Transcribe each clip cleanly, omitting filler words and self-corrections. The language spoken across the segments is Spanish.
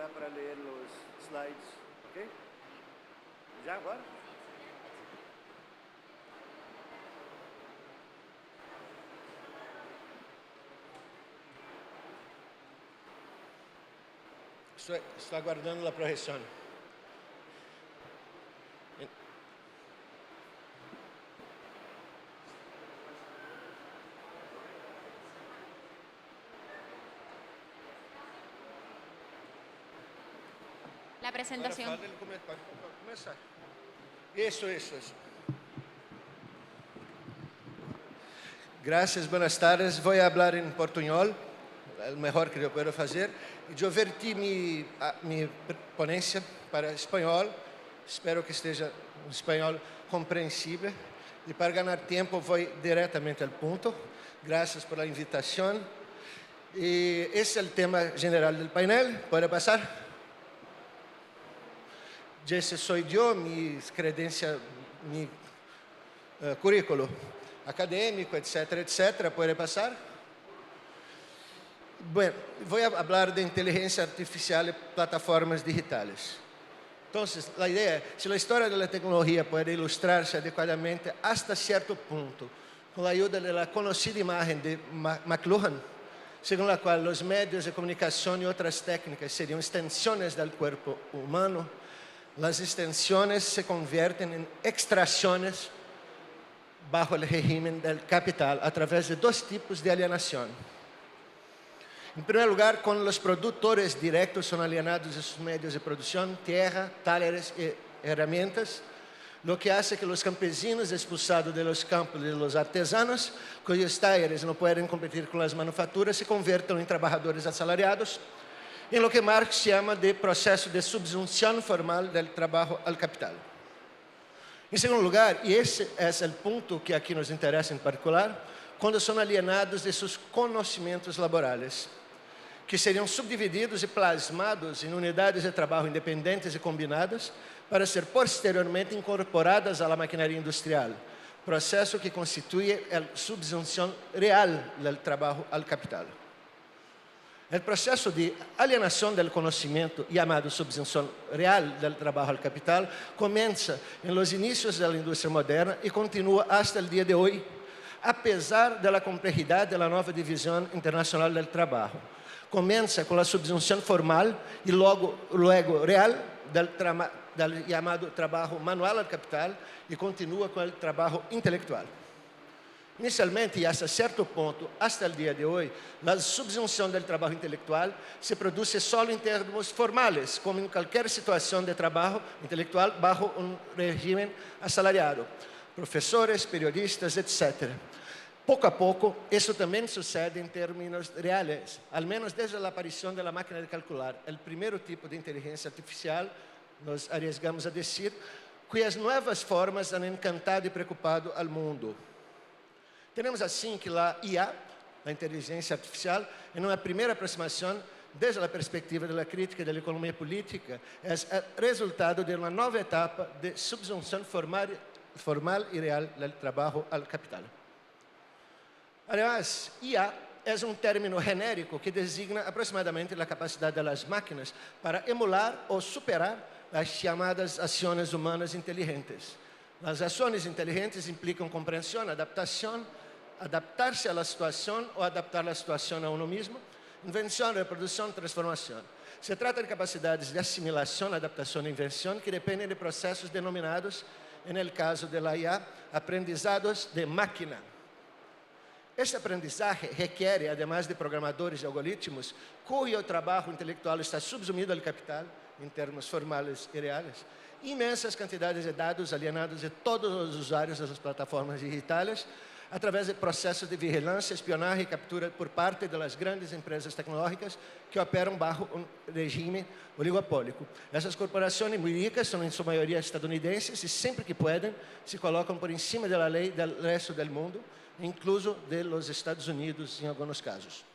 será para leer los slides. ¿Ok? ¿Ya agora? Estou aguardando a projeção. La presentación. Começar. Isso. Gracias, buenas tardes. Voy a hablar en portuñol, el mejor que yo puedo hacer. Yo vertí mi ponencia para español. Espero que esteja un español comprensible. Y para ganar tiempo voy directamente al punto. Gracias por la invitación. Y ese es el tema general del panel. ¿Puede pasar? Esse sou eu, minha credencia, mi currículo acadêmico, etc. ¿Puede pasar? Bueno, voy a hablar de inteligencia artificial y plataformas digitales. Entonces, la idea es, si la historia de la tecnología puede ilustrarse adecuadamente hasta cierto punto, con la ayuda de la conocida imagen de McLuhan, según la cual los medios de comunicación y otras técnicas serían extensiones del cuerpo humano, las extensiones se convierten en extracciones bajo el régimen del capital a través de dos tipos de alienación. En primer lugar, cuando los productores directos son alienados de sus medios de producción, tierra, talleres y herramientas, lo que hace que los campesinos expulsados de los campos de los artesanos, cuyos talleres no pueden competir con las manufacturas, se conviertan en trabajadores asalariados, en lo que Marx llama de proceso de subsunción formal del trabajo al capital. En segundo lugar, y ese es el punto que aquí nos interesa en particular, cuando son alienados de sus conocimientos laborales, que seriam subdivididos e plasmados em unidades de trabalho independentes e combinadas para ser posteriormente incorporadas à maquinaria industrial, processo que constitui a subsunção real do trabalho ao capital. O processo de alienação do conhecimento, chamado subsunção real do trabalho ao capital, começa em los inícios da indústria moderna e continua hasta o dia de hoje, apesar da complexidade da nova divisão internacional do trabalho. Começa com a subsunção formal e logo real do chamado trabalho manual ao capital e continua com o trabalho intelectual. Inicialmente, e hasta certo ponto, hasta o dia de hoje, a subsunção do trabalho intelectual se produz só em termos formais, como em qualquer situação de trabalho intelectual bajo um regime assalariado, professores, periodistas, etc. Pouco a pouco, isso também sucede em termos reais, al menos desde a aparição da máquina de calcular, o primeiro tipo de inteligência artificial, nos arriesgamos a dizer, cujas novas formas han encantado e preocupado ao mundo. Temos assim que a IA, a inteligência artificial, em uma primeira aproximação, desde a perspectiva da crítica da economia política, é o resultado de uma nova etapa de subsunção formal e real do trabalho ao capital. Además, IA é um término genérico que designa aproximadamente a capacidade das máquinas para emular ou superar as chamadas ações humanas inteligentes. As ações inteligentes implicam compreensão, adaptação, adaptar-se à situação ou adaptar a situação a uno mesmo, invenção, reprodução, transformação. Se trata de capacidades de assimilação, adaptação e invenção que dependem de processos denominados, no caso da IA, aprendizados de máquina. Este aprendizagem requer, además de programadores e algoritmos, cujo trabalho intelectual está subsumido ao capital, em termos formais e reais, imensas quantidades de dados alienados de todos os usuários das plataformas digitais, através de processos de vigilância, espionagem e captura por parte das grandes empresas tecnológicas que operam bajo um regime oligopólico. Essas corporações muito ricas são, em sua maioria, estadunidenses e, sempre que podem, se colocam por cima da lei do resto do mundo, incluso de los Estados Unidos, em alguns casos.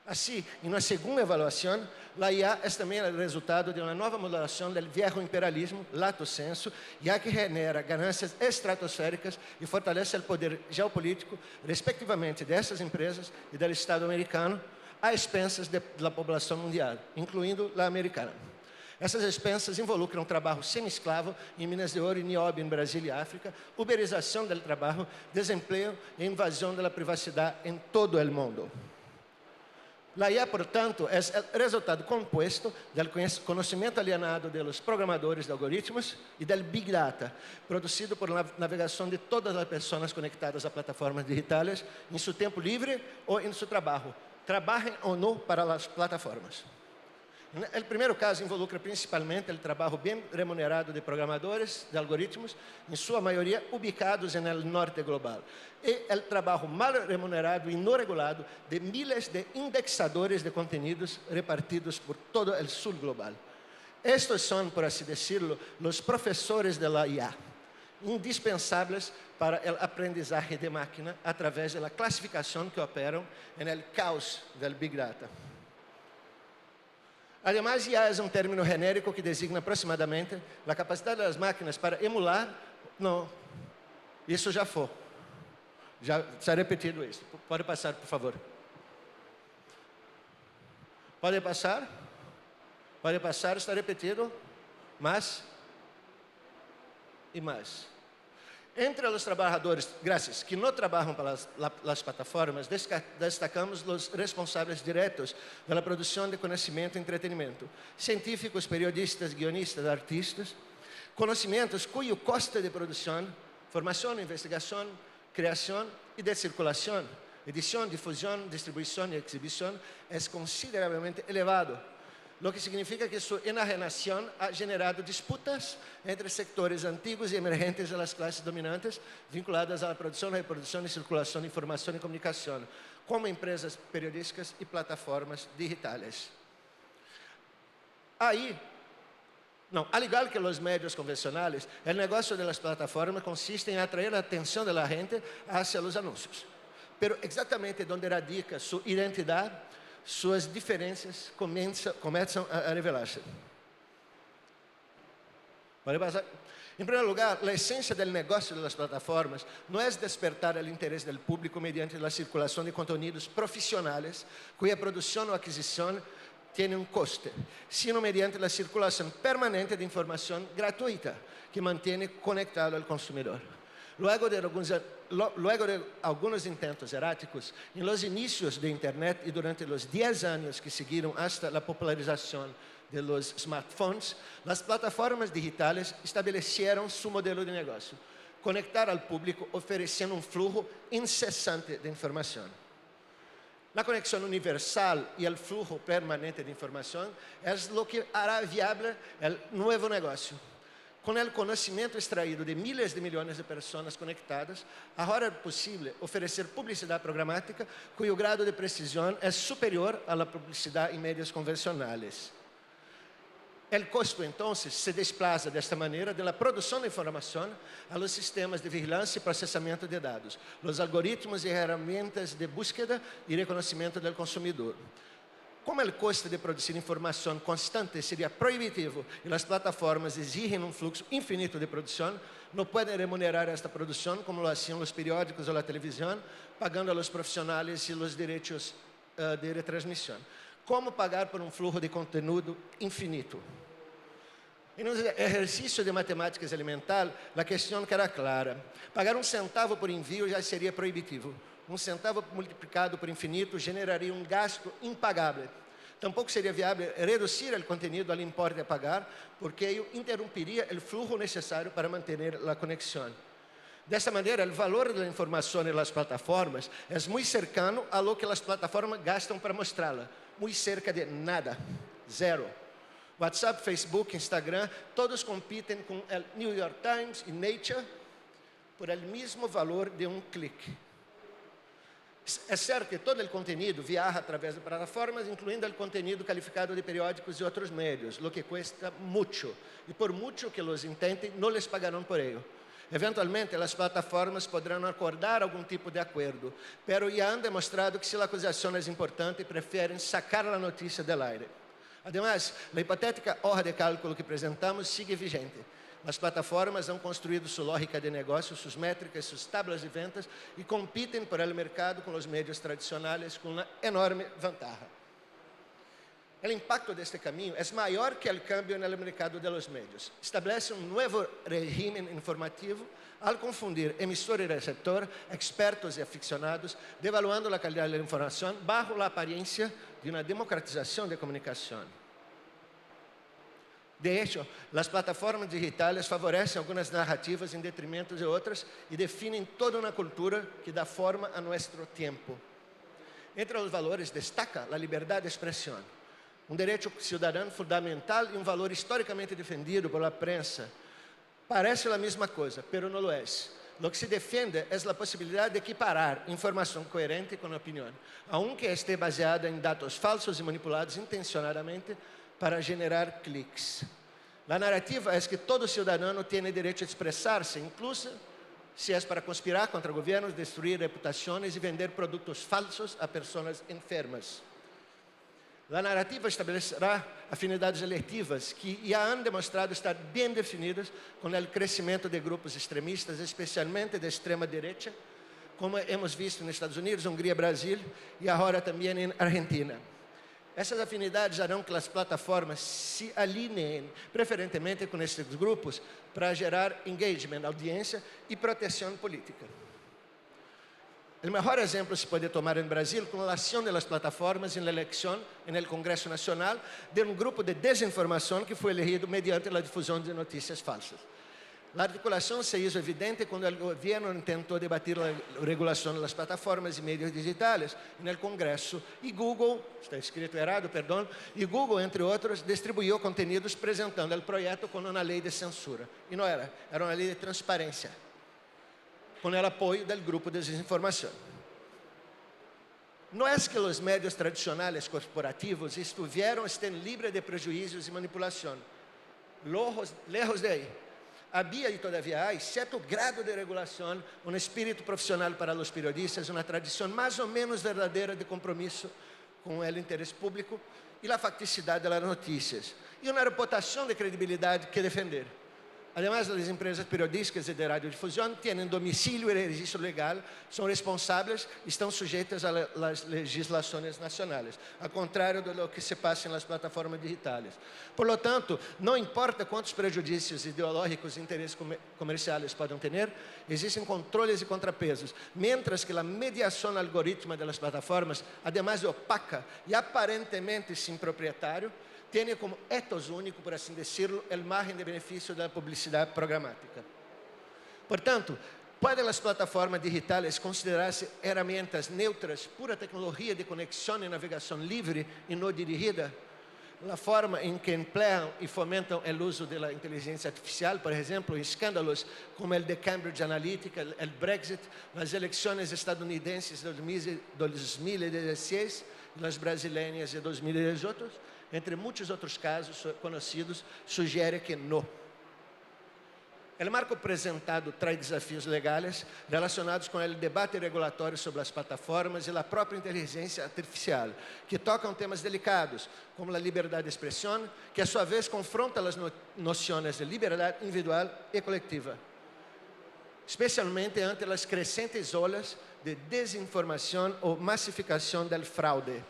Assim, em uma segunda avaliação, a IA é também o resultado de uma nova modulação do velho imperialismo, lato sensu, já que genera ganâncias estratosféricas e fortalece o poder geopolítico, respectivamente, dessas empresas e do Estado americano, a expensas da população mundial, incluindo a americana. Essas expensas involucram trabalho semi-escravo em Minas de Ouro e Nióbio, em Brasil e África, uberização do trabalho, desemprego e invasão da privacidade em todo o mundo. La IA, portanto, é o resultado composto do conhecimento alienado dos programadores de algoritmos e do Big Data, produzido por navegação de todas as pessoas conectadas a plataformas digitais em seu tempo livre ou em seu trabalho, trabalhem ou não para as plataformas. O primeiro caso involucra principalmente o trabalho bem remunerado de programadores de algoritmos, em sua maioria ubicados no norte global, e o trabalho mal remunerado e não regulado de miles de indexadores de conteúdos repartidos por todo o sul global. Estes são, por assim decirlo, os professores de la IA, indispensáveis para o aprendizagem de máquina através da classificação que operam no caos do Big Data. Además, IA é um término genérico que designa aproximadamente a capacidade das máquinas para emular. Não, isso já foi. Já está repetido isso. Pode passar, por favor. Pode passar? Pode passar, está repetido. Mais e mais. Entre os trabalhadores, graças, que não trabalham para as plataformas, destacamos os responsáveis diretos pela produção de conhecimento e entretenimento, científicos, periodistas, guionistas, artistas, conhecimentos cujo custo de produção, formação, investigação, criação e de circulação, edição, difusão, distribuição e exibição é consideravelmente elevado, lo que significa que sua enajenação ha generado disputas entre sectores antigos e emergentes das classes dominantes vinculadas à produção, reprodução e circulação de informação e comunicação, como empresas periodísticas e plataformas digitais. Al igual que os medios convencionais, o negócio das plataformas consiste em atrair a atenção da gente hacia os anúncios. Pero exatamente onde radica sua identidade, suas diferenças começam a revelar-se. Em primeiro lugar, a essência do negócio das plataformas não é despertar o interesse do público mediante a circulação de conteúdos profissionais, cuja produção ou aquisição tem um custo, sino mediante a circulação permanente de informação gratuita, que mantém conectado ao consumidor. Luego de algunos intentos erráticos, en los inicios de Internet y durante los 10 años que siguieron hasta la popularización de los smartphones, las plataformas digitales establecieron su modelo de negocio: conectar al público ofreciendo un flujo incesante de información. La conexión universal y el flujo permanente de información es lo que hará viable el nuevo negocio. Com o conhecimento extraído de milhares de milhões de pessoas conectadas, agora é possível oferecer publicidade programática cujo grado de precisão é superior à publicidade em meios convencionais. O custo, então, se desplaza desta maneira da produção de informação a los sistemas de vigilância e processamento de dados, os algoritmos e ferramentas de búsqueda e reconhecimento do consumidor. Como o custo de produzir informação constante seria proibitivo e as plataformas exigem um fluxo infinito de produção, não podem remunerar esta produção como lo hacían os periódicos ou a televisão, pagando a los profissionais e os direitos de retransmissão. Como pagar por um fluxo de conteúdo infinito? Em um exercício de matemáticas elementar, a questão era clara. Pagar 1 centavo por envio já seria proibitivo. 1 centavo multiplicado por infinito generaria um gasto impagável. Tampouco seria viável reduzir o conteúdo ao importe a pagar, porque ello interromperia o fluxo necessário para manter a conexão. Desta maneira, o valor da informação nas plataformas é muito cercano a lo que as plataformas gastam para mostrá-la. Muito cerca de nada, zero. WhatsApp, Facebook, Instagram, todos competem com o New York Times e Nature por el mesmo valor de um clique. É certo que todo o conteúdo viaja através de plataformas, incluindo o conteúdo qualificado de periódicos e outros meios, lo que cuesta muito. E por muito que los intentem, não les pagarão por ello. Eventualmente, as plataformas poderão acordar algum tipo de acordo, pero já han demonstrado que se a acusação é importante, preferem sacar a notícia del aire. Además, a hipotética hoja de cálculo que apresentamos sigue vigente. As plataformas han construído sua lógica de negócio, suas métricas, suas tablas de ventas e competem por el mercado com os meios tradicionais com uma enorme vantagem. O impacto deste caminho é maior que o cambio no mercado de los medios. Estabelece novo regime informativo ao confundir emissor e receptor, expertos e aficionados, devaluando a qualidade da informação bajo a aparência de uma democratização de comunicação. De hecho, as plataformas digitais favorecem algumas narrativas em detrimento de outras e definem toda uma cultura que dá forma a nosso tempo. Entre os valores destaca a liberdade de expressão, direito cidadão fundamental e valor historicamente defendido pela prensa. Parece a mesma coisa, mas não lo é. Lo que se defende é a possibilidade de equiparar informação coerente com opinião, aunque esté baseada em dados falsos e manipulados intencionadamente para generar cliques. A narrativa é que todo cidadão tem direito a expressar-se, incluso se é para conspirar contra governos, destruir reputações e vender produtos falsos a pessoas enfermas. A narrativa estabelecerá afinidades eletivas que já han demonstrado estar bem definidas com o crescimento de grupos extremistas, especialmente de extrema direita, como hemos visto nos Estados Unidos, Hungria, Brasil e agora também em Argentina. Essas afinidades farão que as plataformas se alinhem preferentemente com esses grupos para gerar engagement, audiência e proteção política. O melhor exemplo se pode tomar em Brasil com a ação das plataformas na eleição no Congresso Nacional de grupo de desinformação que foi elegido mediante a difusão de notícias falsas. A articulação se hizo evidente quando o governo tentou debater a regulação das plataformas e meios digitais no Congresso e Google, está escrito errado, perdão, e Google, entre outros, distribuiu conteúdos apresentando o projeto com uma lei de censura. E não era uma lei de transparência, com o apoio do grupo de desinformação. Não é que os médios tradicionais corporativos estén livres de prejuízos e manipulação. Lejos de aí. Havia e todavia há certo grado de regulação, espírito profissional para os periodistas, uma tradição mais ou menos verdadeira de compromisso com o interesse público e a facticidade das notícias, e uma reputação de credibilidade que defender. Además, as empresas periodísticas e de radiodifusão têm domicílio e registro legal, são responsáveis e estão sujeitas às legislações nacionais, ao contrário de lo que se passa nas plataformas digitais. Por lo tanto, não importa quantos prejudícios ideológicos e interesses comerciais podem ter, existem controles e contrapesos, mientras que a mediação algorítmica das plataformas, además de opaca e aparentemente sem proprietário, tem como ethos único, por assim decirlo, o margen de benefício da publicidade programática. Portanto, podem as plataformas digitais considerar-se ferramentas neutras, pura tecnologia de conexão e navegação livre e não dirigida? A forma em que empregam e fomentam o uso da inteligência artificial, por exemplo, em escândalos como o de Cambridge Analytica, o Brexit, as eleições estadunidenses de 2016 e as brasileiras de 2018, entre muitos outros casos conhecidos, sugere que não. O marco apresentado traz desafios legais relacionados com o debate regulatório sobre as plataformas e a própria inteligência artificial, que tocam temas delicados, como a liberdade de expressão, que a sua vez confronta as noções de liberdade individual e coletiva, especialmente ante as crescentes olas de desinformação ou massificação da fraude.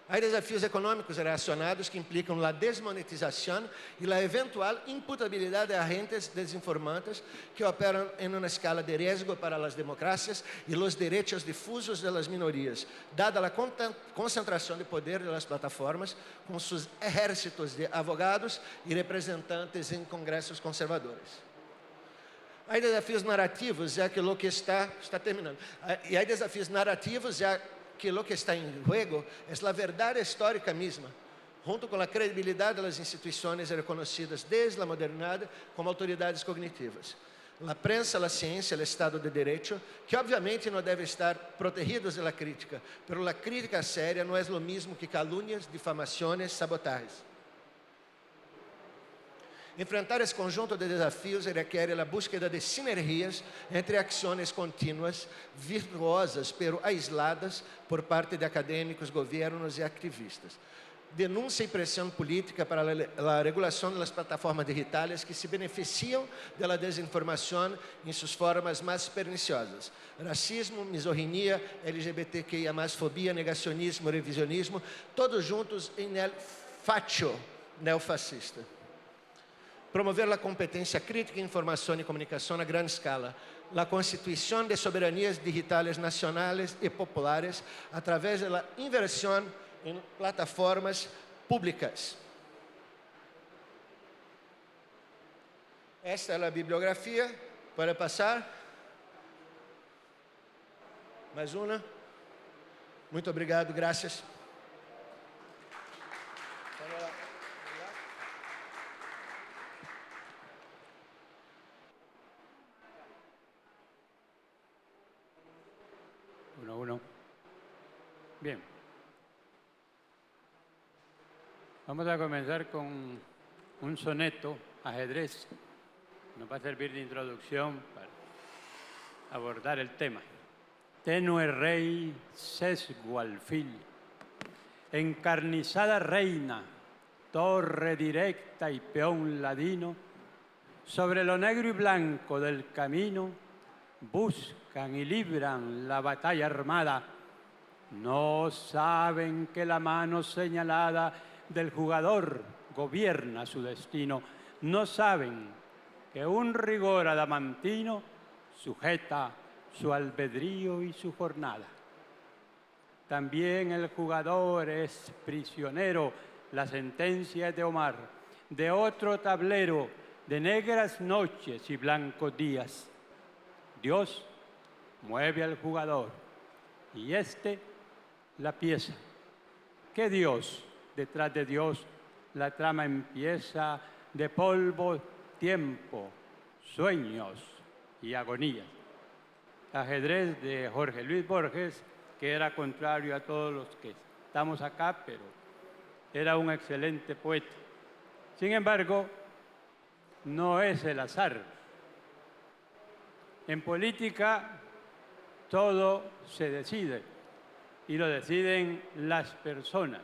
Há desafios econômicos relacionados que implicam a desmonetização e a eventual imputabilidade de agentes desinformantes que operam em uma escala de risco para as democracias e os direitos difusos das minorias, dada a concentração de poder das plataformas com seus exércitos de advogados e representantes em congressos conservadores. Há desafios narrativos, já que o que está terminando. E há desafios narrativos, já que lo que está em juego é a verdade histórica mesma, junto com a credibilidade das instituições reconhecidas desde a modernidade como autoridades cognitivas. A prensa, a ciência, o Estado de Direito, que obviamente não devem estar protegidos da crítica, mas a crítica séria não é o mesmo que calúnias, difamações, sabotagens. Enfrentar esse conjunto de desafios requer a búsqueda de sinergias entre ações contínuas, virtuosas, pero aisladas, por parte de acadêmicos, governos e ativistas. denuncia y presión política para la regulación de las plataformas digitales que se benefician de la desinformación en sus formas más perniciosas. Racismo, misoginia, LGBTQIA+, fobia, negacionismo, revisionismo, todos juntos en el facho neofascista. Promover la competencia crítica, información y comunicación a gran escala. La constitución de soberanías digitales nacionales y populares a través de la inversión en plataformas públicas. Esta es la bibliografía. ¿Puede pasar? Mais uma. Muito obrigado, gracias. Uno. Bien. Vamos a comenzar con un soneto, ajedrez. Nos va a servir de introducción para abordar el tema. Tenue rey, sesgo alfil, encarnizada reina, torre directa y peón ladino, sobre lo negro y blanco del camino, buscan y libran la batalla armada. No saben que la mano señalada del jugador gobierna su destino. No saben que un rigor adamantino sujeta su albedrío y su jornada. También el jugador es prisionero, la sentencia es de Omar, de otro tablero, de negras noches y blancos días. Dios mueve al jugador y la pieza. ¿Qué Dios? Detrás de Dios la trama empieza de polvo, tiempo, sueños y agonías. Ajedrez de Jorge Luis Borges, que era contrario a todos los que estamos acá, pero era un excelente poeta. Sin embargo, no es el azar. En política todo se decide y lo deciden las personas.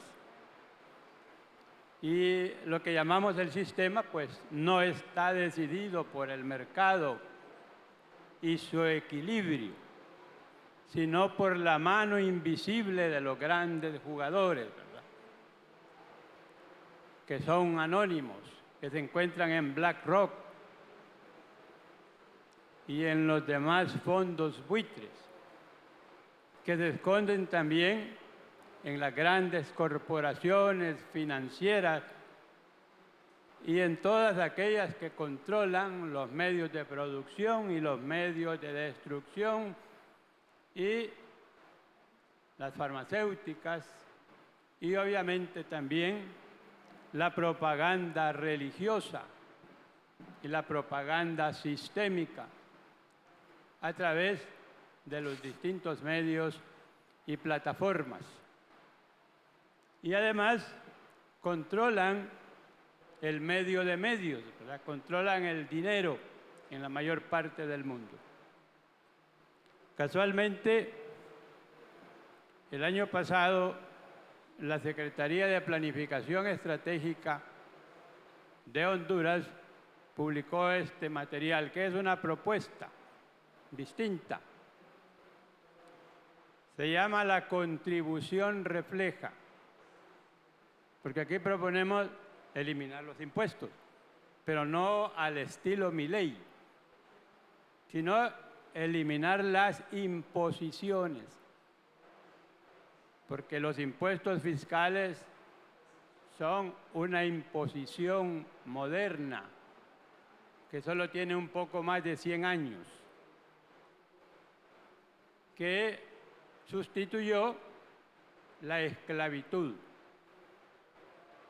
Y lo que llamamos el sistema, pues no está decidido por el mercado y su equilibrio, sino por la mano invisible de los grandes jugadores, ¿verdad? Que son anónimos, que se encuentran en BlackRock y en los demás fondos buitres, que se esconden también en las grandes corporaciones financieras y en todas aquellas que controlan los medios de producción y los medios de destrucción y las farmacéuticas y obviamente también la propaganda religiosa y la propaganda sistémica a través de los distintos medios y plataformas. Y además controlan el medio de medios, ¿verdad? Controlan el dinero en la mayor parte del mundo. Casualmente, el año pasado, la Secretaría de Planificación Estratégica de Honduras publicó este material, que es una propuesta distinta. Se llama La Contribución Refleja, porque aquí proponemos eliminar los impuestos, pero no al estilo Milei, sino eliminar las imposiciones, porque los impuestos fiscales son una imposición moderna que solo tiene un poco más de 100 años, que sustituyó la esclavitud.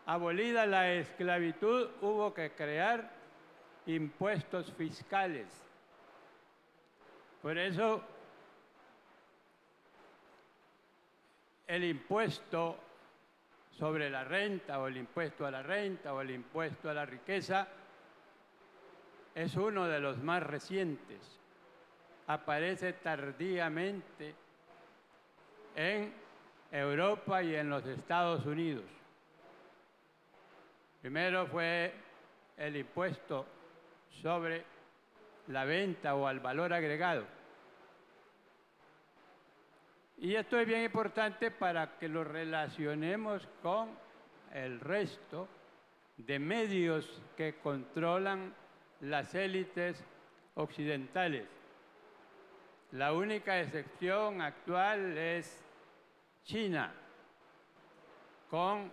Abolida la esclavitud, hubo que crear impuestos fiscales. Por eso, el impuesto sobre la renta, o el impuesto a la renta, o el impuesto a la riqueza, es uno de los más recientes. Aparece tardíamente en Europa y en los Estados Unidos. Primero fue el impuesto sobre la venta o al valor agregado. Y esto es bien importante para que lo relacionemos con el resto de medios que controlan las élites occidentales. La única excepción actual es China, con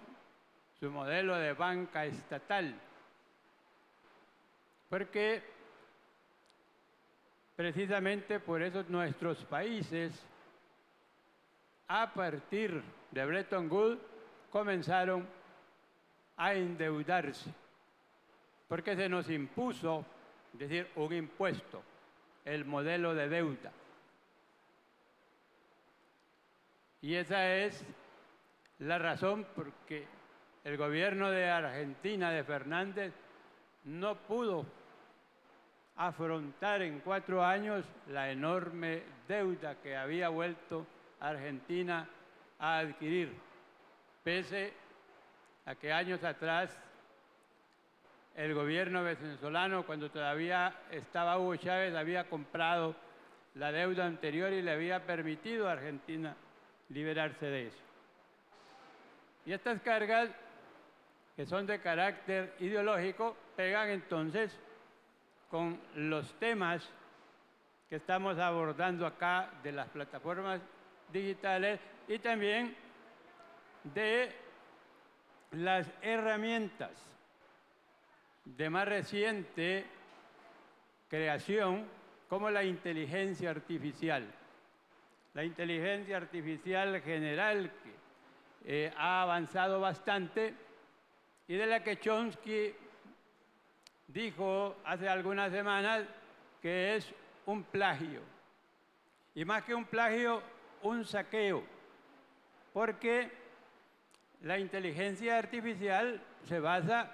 su modelo de banca estatal, porque precisamente por eso nuestros países, a partir de Bretton Woods, comenzaron a endeudarse, porque se nos impuso, es decir, un impuesto, el modelo de deuda. Y esa es la razón por que el gobierno de Argentina, de Fernández, no pudo afrontar en 4 años la enorme deuda que había vuelto Argentina a adquirir, pese a que años atrás el gobierno venezolano, cuando todavía estaba Hugo Chávez, había comprado la deuda anterior y le había permitido a Argentina liberarse de eso. Y estas cargas, que son de carácter ideológico, pegan entonces con los temas que estamos abordando acá de las plataformas digitales y también de las herramientas de más reciente creación, como la inteligencia artificial. La inteligencia artificial general que ha avanzado bastante y de la que Chomsky dijo hace algunas semanas que es un plagio. Y más que un plagio, un saqueo. Porque la inteligencia artificial se basa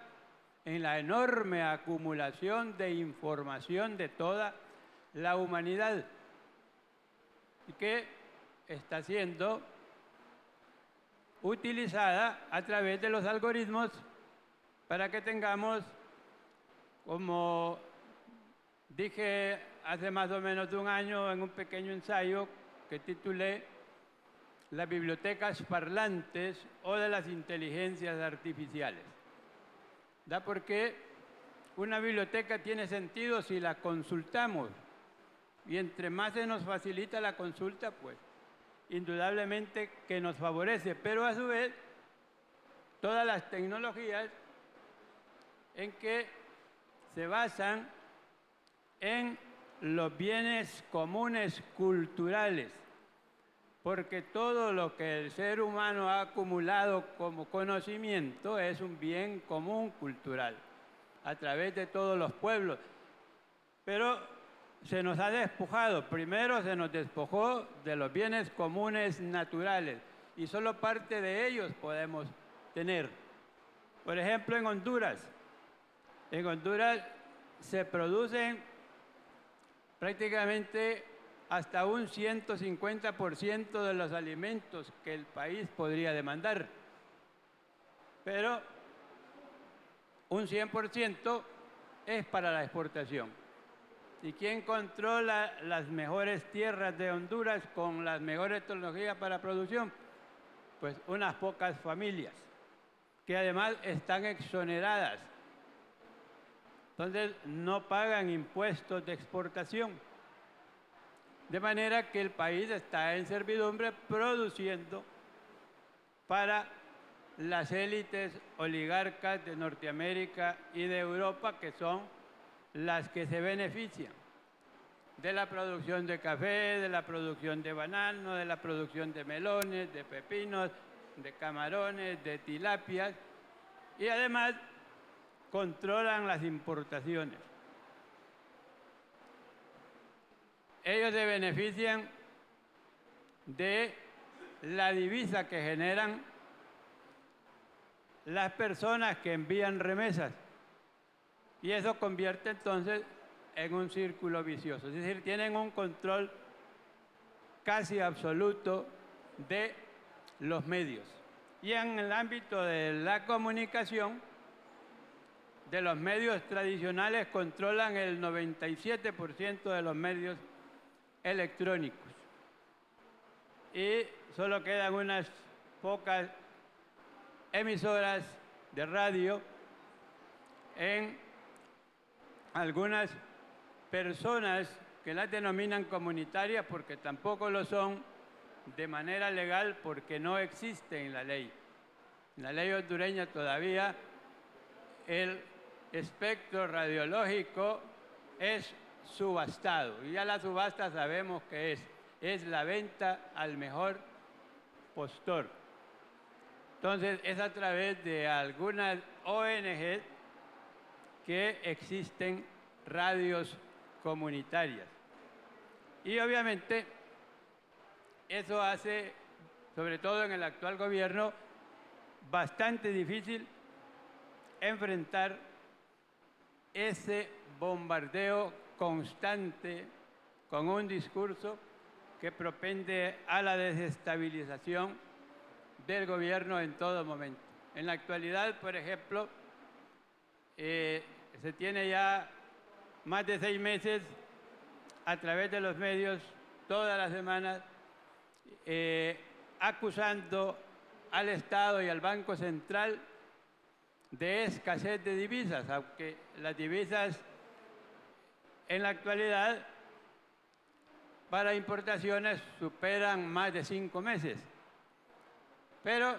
en la enorme acumulación de información de toda la humanidad y que está siendo utilizada a través de los algoritmos para que tengamos, como dije hace más o menos de un año en un pequeño ensayo que titulé Las bibliotecas parlantes o de las inteligencias artificiales. ¿Da? Porque una biblioteca tiene sentido si la consultamos y entre más se nos facilita la consulta, pues indudablemente que nos favorece, pero a su vez todas las tecnologías en que se basan en los bienes comunes culturales, porque todo lo que el ser humano ha acumulado como conocimiento es un bien común cultural, a través de todos los pueblos. Pero se nos ha despojado, primero se nos despojó de los bienes comunes naturales, y solo parte de ellos podemos tener. Por ejemplo, en Honduras se producen prácticamente hasta un 150% de los alimentos que el país podría demandar. Pero un 100% es para la exportación. ¿Y quién controla las mejores tierras de Honduras con las mejores tecnologías para producción? Pues unas pocas familias, que además están exoneradas. Entonces no pagan impuestos de exportación. De manera que el país está en servidumbre produciendo para las élites oligarcas de Norteamérica y de Europa, que son las que se benefician de la producción de café, de la producción de banano, de la producción de melones, de pepinos, de camarones, de tilapias, y además controlan las importaciones. Ellos se benefician de la divisa que generan las personas que envían remesas. Y eso convierte entonces en un círculo vicioso. Es decir, tienen un control casi absoluto de los medios. Y en el ámbito de la comunicación, de los medios tradicionales controlan el 97% de los medios electrónicos. Y solo quedan unas pocas emisoras de radio en algunas personas que las denominan comunitarias porque tampoco lo son de manera legal porque no existe en la ley. En la ley hondureña todavía el espectro radiológico es subastado y ya la subasta sabemos que es la venta al mejor postor. Entonces es a través de algunas ONG que existen radios comunitarias. Y obviamente eso hace, sobre todo en el actual gobierno, bastante difícil enfrentar ese bombardeo constante con un discurso que propende a la desestabilización del gobierno en todo momento. En la actualidad, por ejemplo, se tiene ya más de 6 meses a través de los medios, todas las semanas, acusando al Estado y al Banco Central de escasez de divisas, aunque las divisas en la actualidad para importaciones superan más de 5 meses. Pero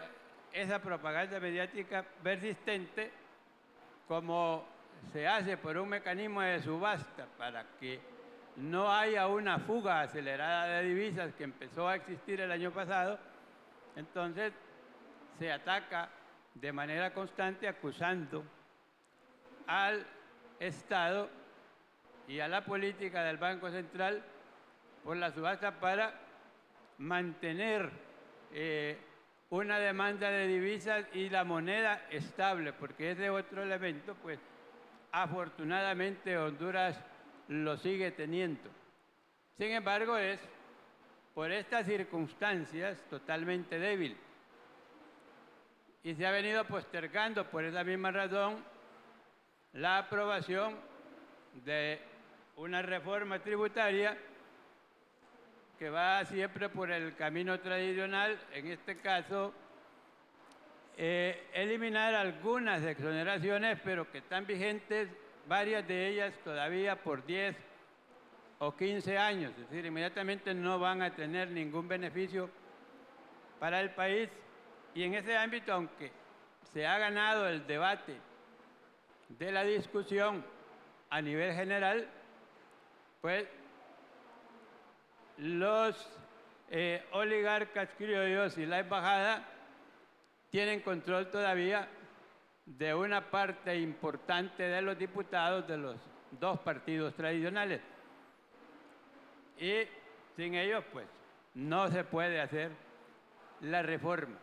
esa propaganda mediática persistente, como se hace por un mecanismo de subasta para que no haya una fuga acelerada de divisas que empezó a existir el año pasado, entonces se ataca de manera constante acusando al Estado y a la política del Banco Central por la subasta para mantener una demanda de divisas y la moneda estable, porque ese otro elemento, pues afortunadamente Honduras lo sigue teniendo. Sin embargo, es por estas circunstancias totalmente débil. Y se ha venido postergando por esa misma razón la aprobación de una reforma tributaria que va siempre por el camino tradicional, en este caso, eliminar algunas exoneraciones, pero que están vigentes, varias de ellas todavía por 10 o 15 años, es decir, inmediatamente no van a tener ningún beneficio para el país. Y en ese ámbito, aunque se ha ganado el debate de la discusión a nivel general, pues los oligarcas criollos y la embajada tienen control todavía de una parte importante de los diputados de los 2 partidos tradicionales. Y sin ellos, pues, no se puede hacer la reforma.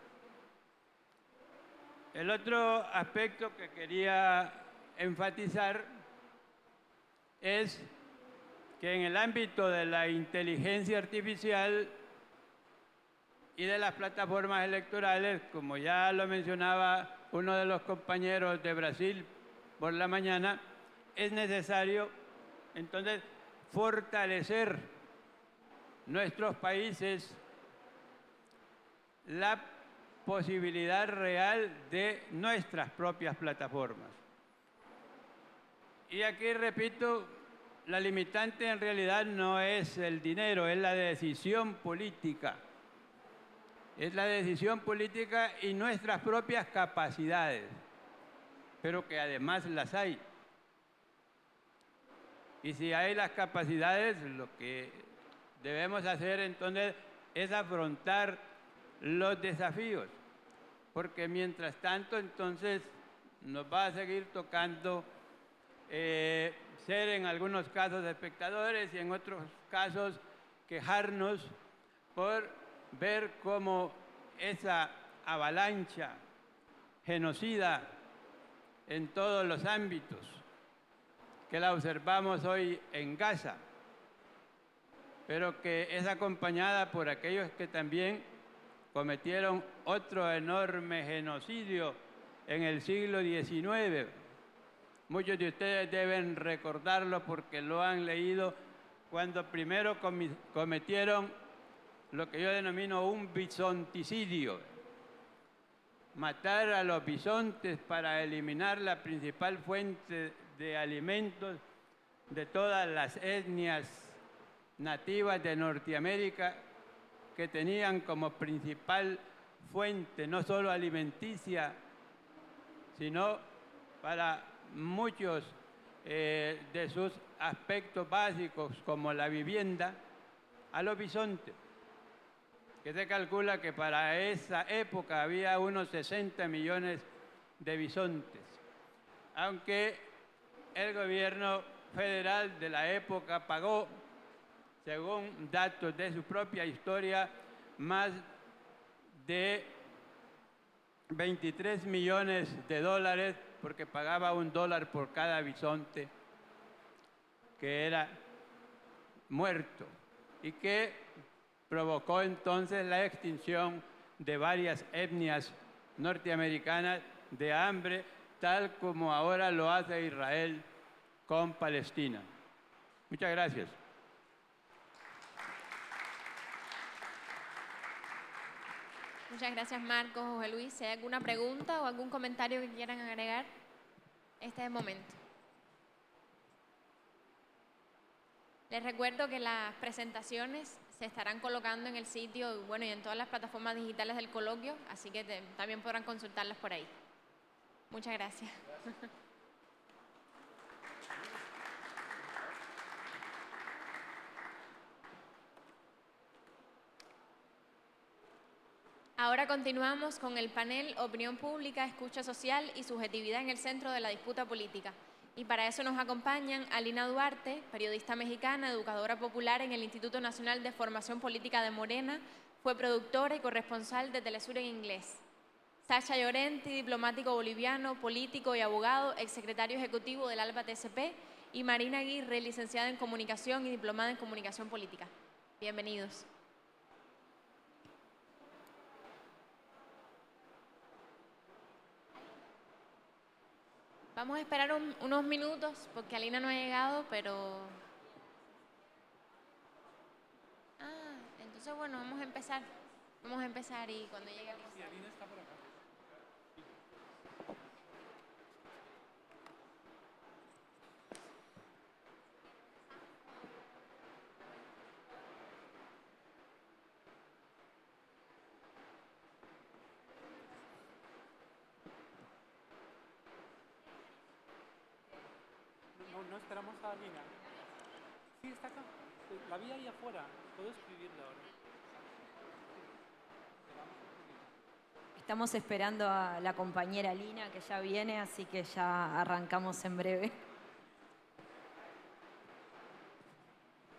El otro aspecto que quería enfatizar es que en el ámbito de la inteligencia artificial y de las plataformas electorales, como ya lo mencionaba uno de los compañeros de Brasil por la mañana, es necesario entonces fortalecer nuestros países la posibilidad real de nuestras propias plataformas. Y aquí repito, la limitante en realidad no es el dinero, es la decisión política. Es la decisión política y nuestras propias capacidades, pero que además las hay. Y si hay las capacidades, lo que debemos hacer entonces es afrontar los desafíos, porque mientras tanto entonces nos va a seguir tocando ser en algunos casos espectadores y en otros casos quejarnos por ver cómo esa avalancha genocida en todos los ámbitos que la observamos hoy en Gaza, pero que es acompañada por aquellos que también cometieron otro enorme genocidio en el siglo XIX, Muchos de ustedes deben recordarlo porque lo han leído cuando primero cometieron lo que yo denomino un bisonticidio. Matar a los bisontes para eliminar la principal fuente de alimentos de todas las etnias nativas de Norteamérica, que tenían como principal fuente no solo alimenticia, sino para muchos de sus aspectos básicos, como la vivienda, a los bisontes, que se calcula que para esa época había unos 60 millones de bisontes, aunque el gobierno federal de la época pagó, según datos de su propia historia, más de 23 millones de dólares, porque pagaba $1 por cada bisonte que era muerto, y que provocó entonces la extinción de varias etnias norteamericanas de hambre, tal como ahora lo hace Israel con Palestina. Muchas gracias. Muchas gracias, Marcos. José Luis, si hay alguna pregunta o algún comentario que quieran agregar, este es el momento. Les recuerdo que las presentaciones se estarán colocando en el sitio, bueno, y en todas las plataformas digitales del coloquio, así que también podrán consultarlas por ahí. Muchas gracias. Ahora continuamos con el panel Opinión Pública, Escucha Social y Subjetividad en el Centro de la Disputa Política. Y para eso nos acompañan Alina Duarte, periodista mexicana, educadora popular en el Instituto Nacional de Formación Política de Morena, fue productora y corresponsal de Telesur en inglés. Sacha Llorenti, diplomático boliviano, político y abogado, exsecretario ejecutivo del ALBA TCP, y Marina Aguirre, licenciada en Comunicación y diplomada en Comunicación Política. Bienvenidos. Vamos a esperar unos minutos porque Alina no ha llegado, pero... entonces bueno, vamos a empezar. Vamos a empezar y cuando llegue... Sí, Alina está por acá. No esperamos a Alina. Sí, está acá. La vi ahí afuera. Puedo escribirle ahora. Estamos esperando a la compañera Alina, que ya viene, así que ya arrancamos en breve.